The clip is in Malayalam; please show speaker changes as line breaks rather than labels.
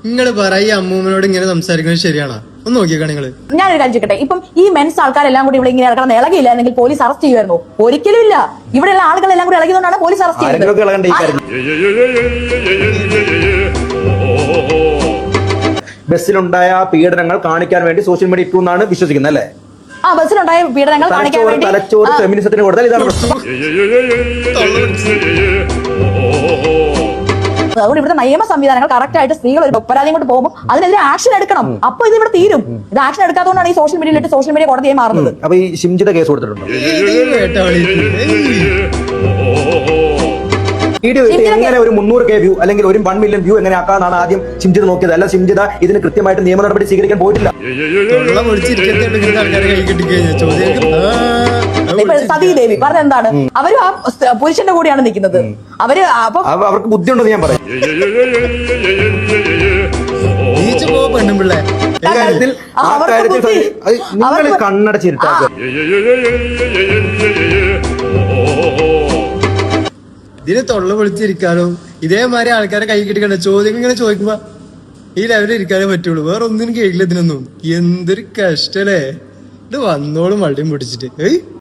നിങ്ങള് പറയ അമ്മൂമ്മനോട് ഇങ്ങനെ സംസാരിക്കുന്നത് ശരിയാണോ? ഒന്ന് നോക്കിയേക്കാ നിങ്ങള്.
ഞാനൊരു കാര്യം ചോദിക്കട്ടെ, ഇപ്പം ഈ മെൻസ് ആൾക്കാരെല്ലാം കൂടി ഇവിടെ ഇങ്ങനെ ഇറക്കണം ഇളകിയില്ല എന്നെങ്കിൽ പോലീസ് അറസ്റ്റ് ചെയ്യുമായിരുന്നു? ഒരിക്കലും ഇല്ല. ഇവിടെയുള്ള ആളുകളെല്ലാം കൂടി ഇളകിയതുകൊണ്ടാണ് പോലീസ് അറസ്റ്റ് ചെയ്യുന്നത്.
ബസ്സിലുണ്ടായ പീഡനങ്ങൾ കാണിക്കാൻ വേണ്ടി സോഷ്യൽ മീഡിയ ഇട്ടു എന്നാണ് വിശ്വസിക്കുന്നത് അല്ലേ?
ആ ബസ്സിലുണ്ടായ പീഡനങ്ങൾ കാണിക്കാൻ വേണ്ടി
തലച്ചോറ് ഫെമിനിസത്തിന് കൊടുത്താൽ ഇതാണ്
അതുകൊണ്ട് ഇവിടുത്തെ നിയമ സംവിധാനങ്ങൾ കറക്റ്റ് ആയിട്ട് സ്ത്രീകൾ ഒരു പരാതിയും കൊണ്ട് പോകുമ്പോൾ അതിനെതിരെ ആക്ഷൻ എടുക്കണം. അപ്പൊ ഇത് ഇവിടെ തീരും. ഇത് ആക്ഷൻ എടുക്കാത്തതുകൊണ്ടാണ് ഈ സോഷ്യൽ മീഡിയയിലിട്ട് സോഷ്യൽ മീഡിയ കോടതിയായി മാറുന്നത്.
അപ്പൊ ഈ ഷിംജിത കേസ് കൊടുത്തിട്ടുണ്ടോ? വീഡിയോ എങ്ങനെ ഒരു 300K വ്യൂ അല്ലെങ്കിൽ ഒരു 1 മില്യൺ വ്യൂ എങ്ങനെ ആക്കാന്നാണ് ആദ്യം ഷിംജിത നോക്കിയത്. അല്ല ഷിംജിത ഇതിന് കൃത്യമായിട്ട് നിയമ നടപടി സ്വീകരിക്കാൻ പോയിട്ടില്ല.
സതീദേവി പറഞ്ഞ എന്താണ്? അവരും ആ പുരുഷന്റെ കൂടെയാണ് നിൽക്കുന്നത്. അവര് അപ്പൊ
അവർക്ക് ബുദ്ധിയുണ്ടെന്ന് ഞാൻ പറയും. നിങ്ങൾ കണ്ണടച്ചിരുട്ടാക്കുക.
ഇതിന് തൊള്ള പൊളിച്ചിരിക്കാനോ ഇതേമാതിരി ആൾക്കാരെ കൈ കിട്ടിക്കണ്ട ചോദ്യങ്ങൾ ഇങ്ങനെ ചോദിക്കുമ്പോ ഈ ലെവലിൽ ഇരിക്കാനേ പറ്റുള്ളൂ. വേറെ ഒന്നിനും കേൾക്കില്ല ഇതിനൊന്നും. എന്തൊരു കഷ്ടല്ലേ. ഇത് വന്നോളും വള്ളിയും പൊടിച്ചിട്ട്.